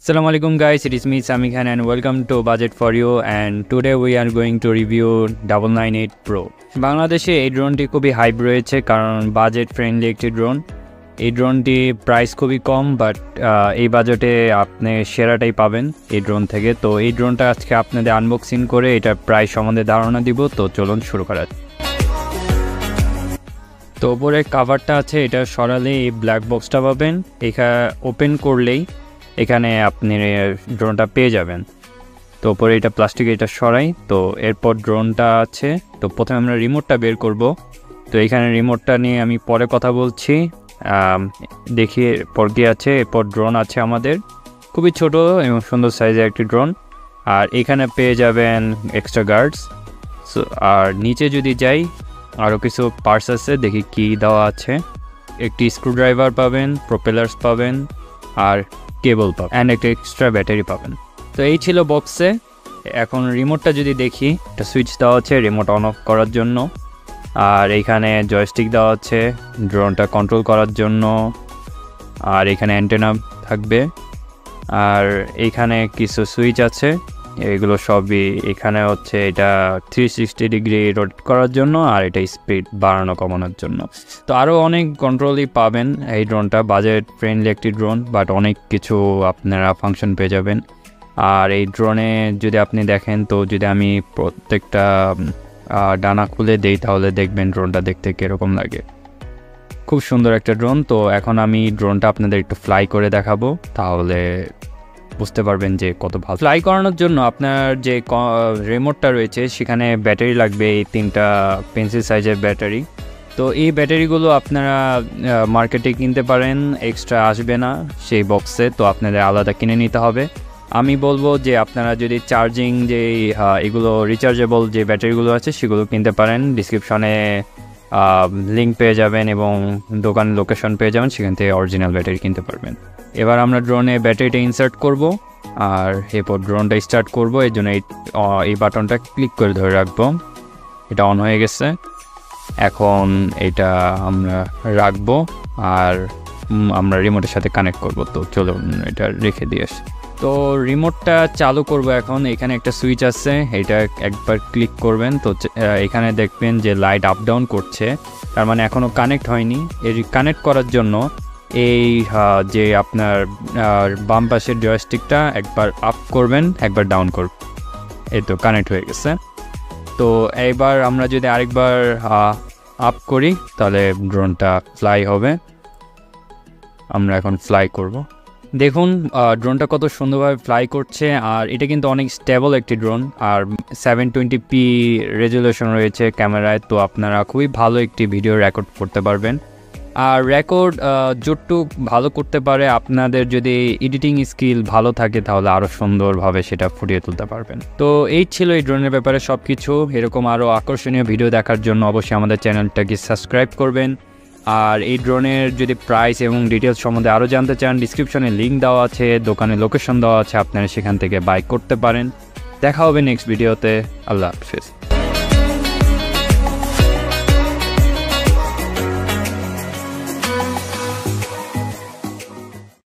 Assalamu alaikum guys, it is me Shami Islam and welcome to Budget for You, and today we are going to review 998 Pro. বাংলাদেশে এই ড্রোনটি খুবই hype রয়েছে কারণ budget friendly একটি drone. এই ড্রোনটি price খুবই কম, but এই বাজেটে আপনি সেরাটাই পাবেন এই ড্রোন থেকে। তো এই ড্রোনটা আজকে আপনাদের আনবক্সিং করে এটার প্রাইস সম্বন্ধে ধারণা দিব। তো চলুন শুরু করা। তো উপরে কাভারটা আছে, এটা সরালে এই ব্ল্যাক বক্সটা পাবেন। এখানে ওপেন করলেই এখানে আপনি ড্রোনটা পেয়ে যাবেন। তো উপরে এটা প্লাস্টিক, এটা সরাই। তো এরপর ড্রোনটা আছে। তো প্রথমে আমরা রিমোটটা বের করব। তো এখানে রিমোটটা নিয়ে আমি পরে কথা বলছি। দেখি এরপর কি আছে। এরপর ড্রোন আছে আমাদের, খুবই ছোট এবং সুন্দর সাইজের একটি ড্রোন। আর এখানে পেয়ে যাবেন এক্সট্রা গার্ডস। আর নিচে যদি যাই আরও কিছু পার্টস আছে, দেখি কি দেওয়া আছে। একটি স্ক্রুড্রাইভার পাবেন, প্রোপেলার্স পাবেন, আর কেবল পাবেন, অ্যান্ড একটা এক্সট্রা ব্যাটারি পাবেন। তো এই ছিল বক্সে। এখন রিমোটটা যদি দেখি, একটা সুইচ দেওয়া আছে রিমোট অন অফ করার জন্য। আর এইখানে জয়স্টিক দেওয়া আছে ড্রোনটা কন্ট্রোল করার জন্য। আর এখানে অ্যান্টেনা থাকবে। আর এইখানে কিছু সুইচ আছে, এগুলো সবই। এখানে হচ্ছে এটা 360 ডিগ্রি রোটেট করার জন্য, আর এটা স্পিড বাড়ানো কমানোর জন্য। তো আরও অনেক কন্ট্রোলই পাবেন। এই ড্রোনটা বাজেট ফ্রেন্ডলি একটি ড্রোন, বাট অনেক কিছু আপনারা ফাংশন পেয়ে যাবেন। আর এই ড্রোনে যদি আপনি দেখেন, তো যদি আমি প্রত্যেকটা ডানা খুলে দেই তাহলে দেখবেন ড্রোনটা দেখতে কীরকম লাগে। খুব সুন্দর একটা ড্রোন। তো এখন আমি ড্রোনটা আপনাদের একটু ফ্লাই করে দেখাবো, তাহলে বুঝতে পারবেন যে কত ভালো। ফ্লাই করানোর জন্য আপনার যে রিমোটটা রয়েছে সেখানে ব্যাটারি লাগবে, এই 3টা পেন্সিল সাইজের ব্যাটারি। তো এই ব্যাটারিগুলো আপনারা মার্কেটে কিনতে পারেন, এক্সট্রা আসবে না সেই বক্সে। তো আপনাদের আলাদা কিনে নিতে হবে। আমি বলবো যে আপনারা যদি চার্জিং যে এগুলো রিচার্জেবল যে ব্যাটারিগুলো আছে সেগুলো কিনতে পারেন। ডিসক্রিপশনে লিঙ্ক পেয়ে যাবেন এবং দোকানের লোকেশন পেয়ে যাবেন, সেখান থেকে অরিজিনাল ব্যাটারি কিনতে পারবেন। এবার আমরা ড্রোনে ব্যাটারিটা ইনসার্ট করব, আর এরপর ড্রোনটা স্টার্ট করব। এর জন্য এই বাটনটা ক্লিক করে ধরে রাখবো। এটা অন হয়ে গেছে। এখন এটা আমরা রাখবো আর আমরা রিমোটের সাথে কানেক্ট করব। তো চলুন এটা রেখে দিয়ে আসি। তো রিমোটটা চালু করব এখন। এখানে একটা সুইচ আছে, এটা একবার ক্লিক করবেন। তো এখানে দেখবেন যে লাইট আপ ডাউন করছে, তার মানে এখনও কানেক্ট হয়নি। এর কানেক্ট করার জন্য এই যে আপনার বাম পাশের জয়স্টিকটা একবার আপ করবেন, একবার ডাউন করবেন। এই তো কানেক্ট হয়ে গেছে। তো এইবার আমরা যদি আরেকবার আপ করি তাহলে ড্রোনটা ফ্লাই হবে। আমরা এখন ফ্লাই করব। দেখুন ড্রোনটা কত সুন্দরভাবে ফ্লাই করছে। আর এটা কিন্তু অনেক স্টেবল একটি ড্রোন। আর 720p রেজুলেশন রয়েছে ক্যামেরায়। তো আপনারা খুবই ভালো একটি ভিডিও রেকর্ড করতে পারবেন। আর রেকর্ড যতটুক ভালো করতে পারে, আপনাদের যদি এডিটিং স্কিল ভালো থাকে তাহলে আরও সুন্দরভাবে সেটা ফুটিয়ে তুলতে পারবেন। তো এই ছিল এই ড্রোনের ব্যাপারে সব কিছু। এরকম আরও আকর্ষণীয় ভিডিও দেখার জন্য অবশ্যই আমাদের চ্যানেলটাকে সাবস্ক্রাইব করবেন। আর এই ড্রোনের যদি প্রাইস এবং ডিটেলস সম্বন্ধে আরও জানতে চান, ডিসক্রিপশনে লিঙ্ক দেওয়া আছে, দোকানের লোকেশন দেওয়া আছে, আপনারা সেখান থেকে বাই করতে পারেন। দেখা হবে নেক্সট ভিডিওতে। আল্লাহ হাফেজ।